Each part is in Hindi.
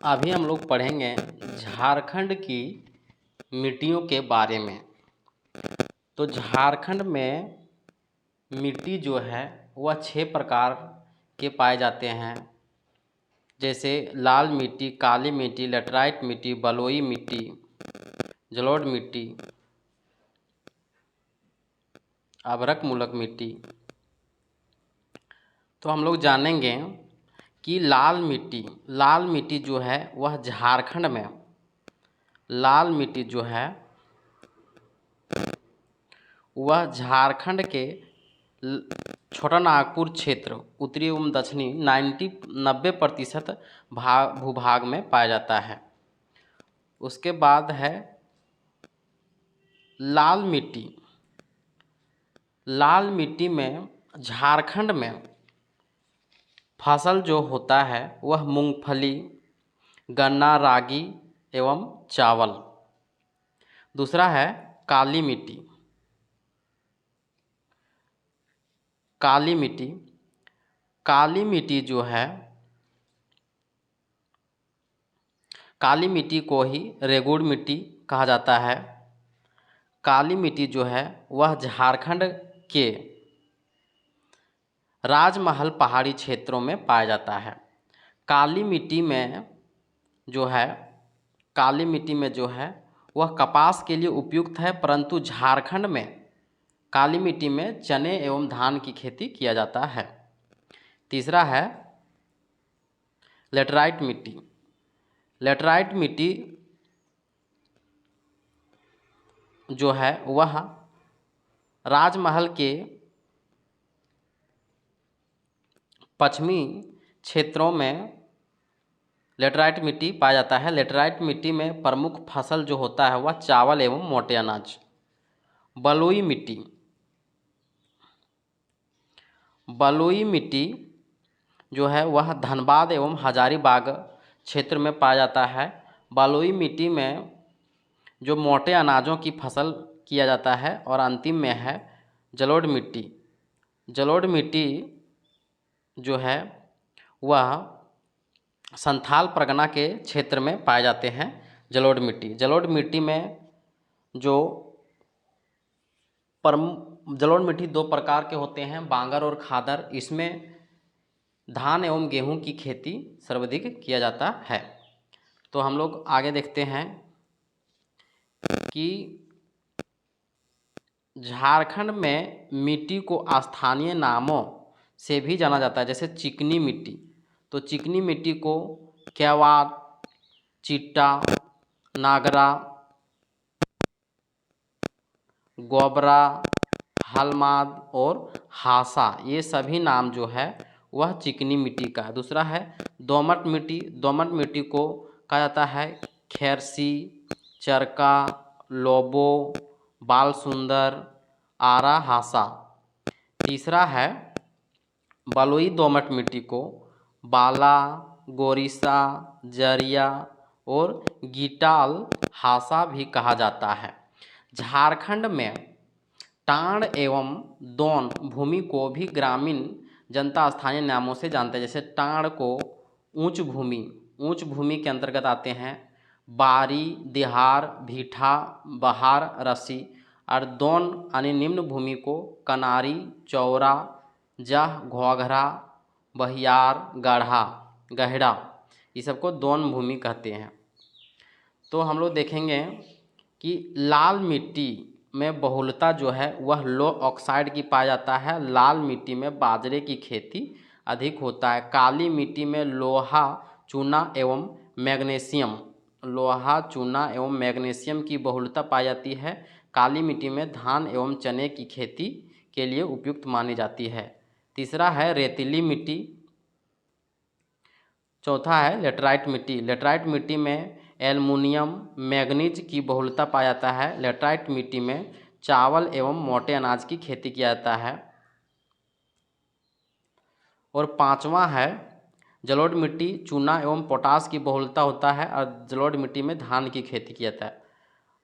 अभी हम लोग पढ़ेंगे झारखंड की मिट्टियों के बारे में। तो झारखंड में मिट्टी जो है वह 6 प्रकार के पाए जाते हैं, जैसे लाल मिट्टी, काली मिट्टी, लेटराइट मिट्टी, बलुई मिट्टी, जलोढ़ मिट्टी, अभ्रक मूलक मिट्टी। तो हम लोग जानेंगे कि लाल मिट्टी जो है वह झारखंड में लाल मिट्टी जो है वह झारखंड के छोटा नागपुर क्षेत्र, उत्तरी एवं दक्षिणी 90% भूभाग में पाया जाता है। उसके बाद है लाल मिट्टी। लाल मिट्टी में झारखंड में फसल जो होता है वह मूंगफली, गन्ना, रागी एवं चावल। दूसरा है काली मिट्टी। काली मिट्टी काली मिट्टी जो है, काली मिट्टी को ही रेगुड़ मिट्टी कहा जाता है। काली मिट्टी जो है वह झारखंड के राजमहल पहाड़ी क्षेत्रों में पाया जाता है। काली मिट्टी में जो है काली मिट्टी में जो है वह कपास के लिए उपयुक्त है, परंतु झारखंड में काली मिट्टी में चने एवं धान की खेती किया जाता है। तीसरा है लेटराइट मिट्टी। लेटराइट मिट्टी जो है वह राजमहल के पश्चिमी क्षेत्रों में लेटराइट मिट्टी पाया जाता है। लेटराइट मिट्टी में प्रमुख फसल जो होता है वह चावल एवं मोटे अनाज। बलुई मिट्टी बलुई मिट्टी जो है वह धनबाद एवं हजारीबाग क्षेत्र में पाया जाता है। बलुई मिट्टी में जो मोटे अनाजों की फसल किया जाता है। और अंतिम में है जलोढ़ मिट्टी। जलोढ़ मिट्टी जो है वह संथाल परगना के क्षेत्र में पाए जाते हैं। जलोढ़ मिट्टी में जो जलोढ़ मिट्टी 2 प्रकार के होते हैं, बांगर और खादर। इसमें धान एवं गेहूं की खेती सर्वाधिक किया जाता है। तो हम लोग आगे देखते हैं कि झारखंड में मिट्टी को स्थानीय नामों से भी जाना जाता है, जैसे चिकनी मिट्टी। तो चिकनी मिट्टी को केवाड़, चिट्टा, नागरा, गोबरा, हलमाद और हासा, ये सभी नाम जो है वह चिकनी मिट्टी का है। दूसरा है दोमट मिट्टी। दोमट मिट्टी को कहा जाता है खेरसी, चरका, लोबो, बाल सुंदर, आरा, हासा। तीसरा है बलुई दोमट मिट्टी को बाला, गोरिसा, जरिया और गीटाल, हासा भी कहा जाता है। झारखंड में टांड एवं दोन भूमि को भी ग्रामीण जनता स्थानीय नामों से जानते हैं। जैसे टांड को ऊंच भूमि के अंतर्गत आते हैं बारी, दिहार, भीठा, बहार, रसी। और दोन यानी निम्न भूमि को कनारी, चौरा, जह, घोघरा, बहियार, गहरा, ये सबको दोन भूमि कहते हैं। तो हम लोग देखेंगे कि लाल मिट्टी में बहुलता जो है वह लो ऑक्साइड की पाया जाता है। लाल मिट्टी में बाजरे की खेती अधिक होता है। काली मिट्टी में लोहा, चूना एवं मैग्नीशियम की बहुलता पाई जाती है। काली मिट्टी में धान एवं चने की खेती के लिए उपयुक्त मानी जाती है। तीसरा है रेतीली मिट्टी। चौथा है लेटराइट मिट्टी। लेटराइट मिट्टी में एल्युमिनियम, मैग्नीज की बहुलता पाया जाता है। लेटराइट मिट्टी में चावल एवं मोटे अनाज की खेती किया जाता है। और पांचवा है जलोढ़ मिट्टी। चूना एवं पोटास की बहुलता होता है और जलोढ़ मिट्टी में धान की खेती किया जाता है।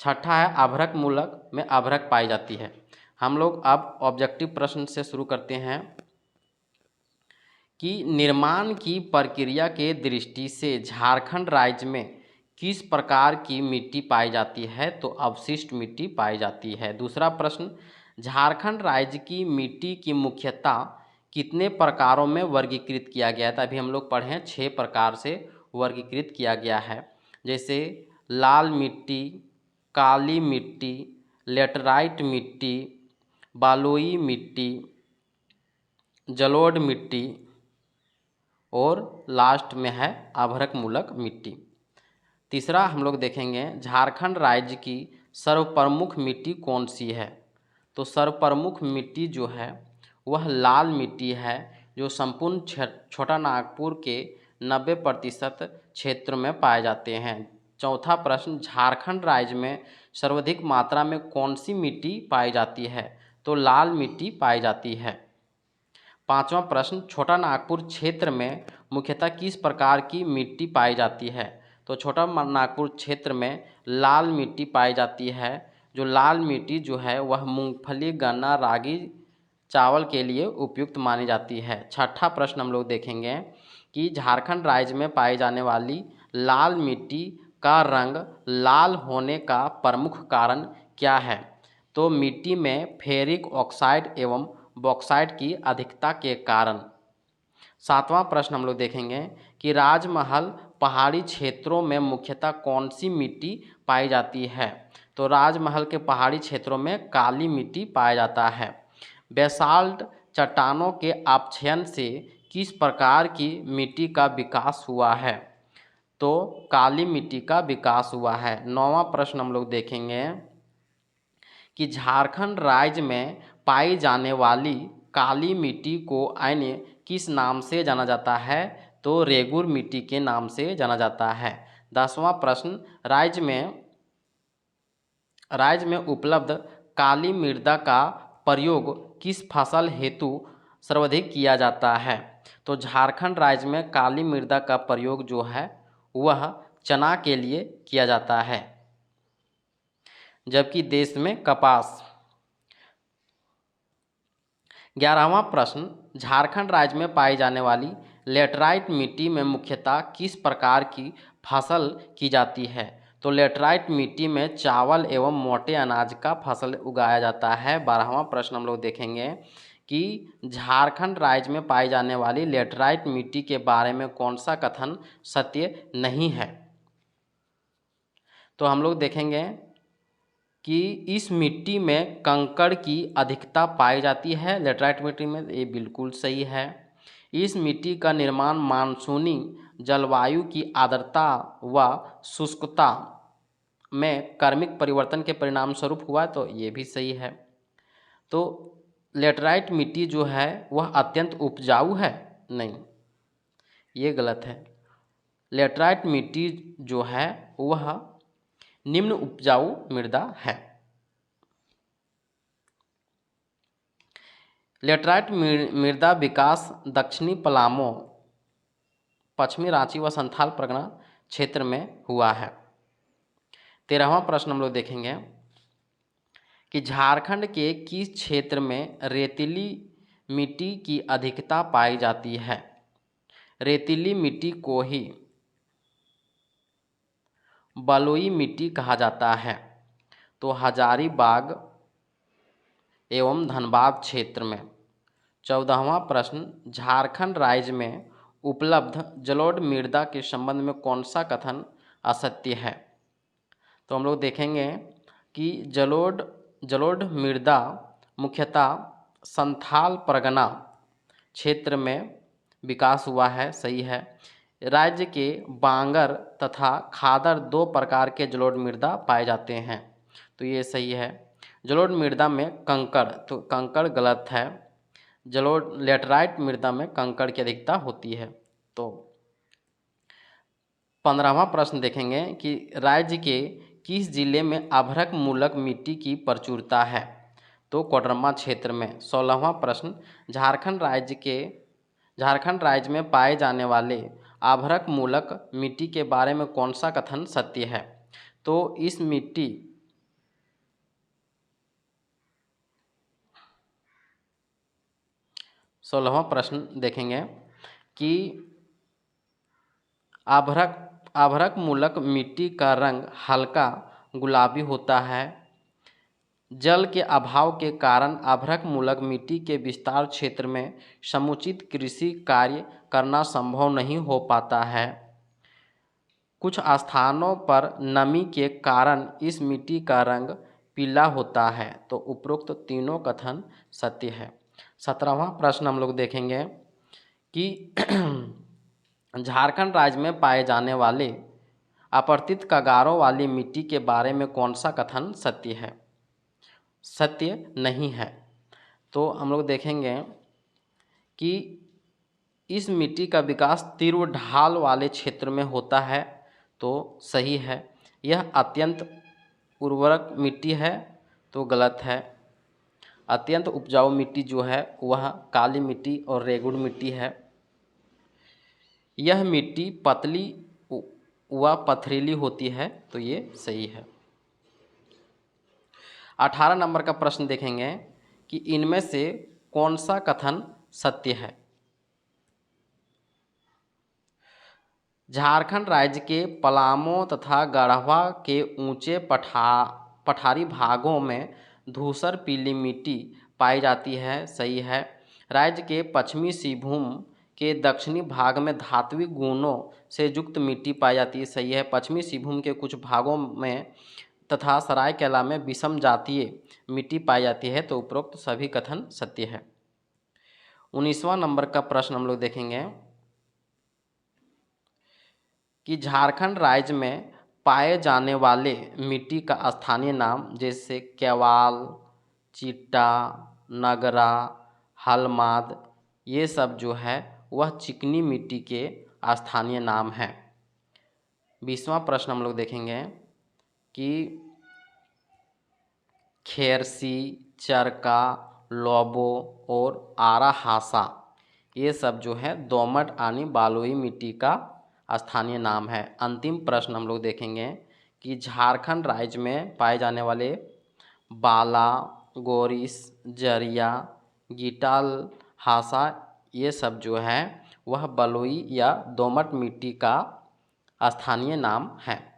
छठा है अभ्रक मूलक में अभ्रक पाई जाती है। हम लोग अब ऑब्जेक्टिव प्रश्न से शुरू करते हैं कि निर्माण की प्रक्रिया के दृष्टि से झारखंड राज्य में किस प्रकार की मिट्टी पाई जाती है? तो अवशिष्ट मिट्टी पाई जाती है। दूसरा प्रश्न, झारखंड राज्य की मिट्टी की मुख्यतः कितने प्रकारों में वर्गीकृत किया गया है? अभी हम लोग पढ़े हैं 6 प्रकार से वर्गीकृत किया गया है, जैसे लाल मिट्टी, काली मिट्टी, लेटराइट मिट्टी, बलुई मिट्टी, जलोढ़ मिट्टी और लास्ट में है अभ्रक मूलक मिट्टी। तीसरा हम लोग देखेंगे झारखंड राज्य की सर्वप्रमुख मिट्टी कौन सी है? तो सर्वप्रमुख मिट्टी जो है वह लाल मिट्टी है, जो संपूर्ण छोटा नागपुर के 90% क्षेत्र में पाए जाते हैं। चौथा प्रश्न, झारखंड राज्य में सर्वाधिक मात्रा में कौन सी मिट्टी पाई जाती है? तो लाल मिट्टी पाई जाती है। पांचवा प्रश्न, छोटा नागपुर क्षेत्र में मुख्यतः किस प्रकार की मिट्टी पाई जाती है? तो छोटा नागपुर क्षेत्र में लाल मिट्टी पाई जाती है। जो लाल मिट्टी जो है वह मूंगफली, गन्ना, रागी, चावल के लिए उपयुक्त मानी जाती है। छठा प्रश्न हम लोग देखेंगे कि झारखंड राज्य में पाई जाने वाली लाल मिट्टी का रंग लाल होने का प्रमुख कारण क्या है? तो मिट्टी में फेरिक ऑक्साइड एवं बॉक्साइट की अधिकता के कारण। सातवां प्रश्न हम लोग देखेंगे कि राजमहल पहाड़ी क्षेत्रों में मुख्यतः कौन सी मिट्टी पाई जाती है? तो राजमहल के पहाड़ी क्षेत्रों में काली मिट्टी पाया जाता है। बेसाल्ट चट्टानों के अपक्षयन से किस प्रकार की मिट्टी का विकास हुआ है? तो काली मिट्टी का विकास हुआ है। नौवां प्रश्न हम लोग देखेंगे कि झारखंड राज्य में पाई जाने वाली काली मिट्टी को अन्य किस नाम से जाना जाता है? तो रेगुर मिट्टी के नाम से जाना जाता है। 10वां प्रश्न, राज्य में उपलब्ध काली मृदा का प्रयोग किस फसल हेतु सर्वाधिक किया जाता है? तो झारखंड राज्य में काली मृदा का प्रयोग जो है वह चना के लिए किया जाता है, जबकि देश में कपास। 11वां प्रश्न, झारखंड राज्य में पाई जाने वाली लेटराइट मिट्टी में मुख्यतः किस प्रकार की फसल की जाती है? तो लेटराइट मिट्टी में चावल एवं मोटे अनाज का फसल उगाया जाता है। 12वां प्रश्न हम लोग देखेंगे कि झारखंड राज्य में पाई जाने वाली लेटराइट मिट्टी के बारे में कौन सा कथन सत्य नहीं है? तो हम लोग देखेंगे कि इस मिट्टी में कंकड़ की अधिकता पाई जाती है। लेटराइट मिट्टी में ये बिल्कुल सही है। इस मिट्टी का निर्माण मानसूनी जलवायु की आर्द्रता व शुष्कता में क्रमिक परिवर्तन के परिणाम स्वरूप हुआ, तो ये भी सही है। तो लेटराइट मिट्टी जो है वह अत्यंत उपजाऊ है? नहीं, ये गलत है। लेटराइट मिट्टी जो है वह निम्न उपजाऊ मृदा है। लेटराइट मृदा विकास दक्षिणी पलामू, पश्चिमी रांची व संथाल परगना क्षेत्र में हुआ है। 13वां प्रश्न हम लोग देखेंगे कि झारखंड के किस क्षेत्र में रेतीली मिट्टी की अधिकता पाई जाती है? रेतीली मिट्टी को ही बलुई मिट्टी कहा जाता है। तो हजारीबाग एवं धनबाद क्षेत्र में। 14वां प्रश्न, झारखंड राज्य में उपलब्ध जलोढ़ मृदा के संबंध में कौन सा कथन असत्य है? तो हम लोग देखेंगे कि जलोढ़ मृदा मुख्यतः संथाल परगना क्षेत्र में विकास हुआ है, सही है। राज्य के बांगर तथा खादर 2 प्रकार के जलोढ़ मृदा पाए जाते हैं, तो ये सही है। जलोढ़ मृदा में कंकड़, तो कंकड़ गलत है। लेटराइट मृदा में कंकड़ की अधिकता होती है। तो 15वां प्रश्न देखेंगे कि राज्य के किस जिले में अभ्रक मूलक मिट्टी की प्रचुरता है? तो कोडरमा क्षेत्र में। 16वां प्रश्न, झारखंड राज्य में पाए जाने वाले अभ्रक मूलक मिट्टी के बारे में कौन सा कथन सत्य है? तो इस मिट्टी 16वां प्रश्न देखेंगे कि आभ्रक मूलक मिट्टी का रंग हल्का गुलाबी होता है। जल के अभाव के कारण आभ्रक मूलक मिट्टी के विस्तार क्षेत्र में समुचित कृषि कार्य करना संभव नहीं हो पाता है। कुछ स्थानों पर नमी के कारण इस मिट्टी का रंग पीला होता है। तो उपरोक्त तीनों कथन सत्य है। 17वां प्रश्न हम लोग देखेंगे कि झारखंड राज्य में पाए जाने वाले अपरतित कगारों वाली मिट्टी के बारे में कौन सा कथन सत्य है, सत्य नहीं है। तो हम लोग देखेंगे कि इस मिट्टी का विकास तीव्र ढाल वाले क्षेत्र में होता है। तो सही है। यह अत्यंत उर्वरक मिट्टी है। तो गलत है। अत्यंत उपजाऊ मिट्टी जो है वह काली मिट्टी और रेगुड़ मिट्टी है। यह मिट्टी पतली व पथरीली होती है। तो ये सही है। 18 नंबर का प्रश्न देखेंगे कि इनमें से कौन सा कथन सत्य है। झारखंड राज्य के पलामू तथा गढ़वा के ऊंचे पठारी भागों में धूसर पीली मिट्टी पाई जाती है। सही है। राज्य के पश्चिमी सिंहभूम के दक्षिणी भाग में धात्विक गुणों से युक्त मिट्टी पाई जाती है। सही है। पश्चिमी सिंहभूम के कुछ भागों में तथा सरायकेला में विषम जातीय मिट्टी पाई जाती है। तो उपरोक्त सभी कथन सत्य है। 19वां नंबर का प्रश्न हम लोग देखेंगे कि झारखंड राज्य में पाए जाने वाले मिट्टी का स्थानीय नाम जैसे केवाल, चिट्टा, नगरा, हलमाद, ये सब जो है वह चिकनी मिट्टी के स्थानीय नाम हैं। 20वां प्रश्न हम लोग देखेंगे कि खेरसी, चरका, लोबो और आरा हासा, ये सब जो है दोमट यानी बलुई मिट्टी का स्थानीय नाम है। अंतिम प्रश्न हम लोग देखेंगे कि झारखंड राज्य में पाए जाने वाले बाला, गोरिस, जरिया, गिटाल, हासा, ये सब जो है वह बलुई या दोमट मिट्टी का स्थानीय नाम है।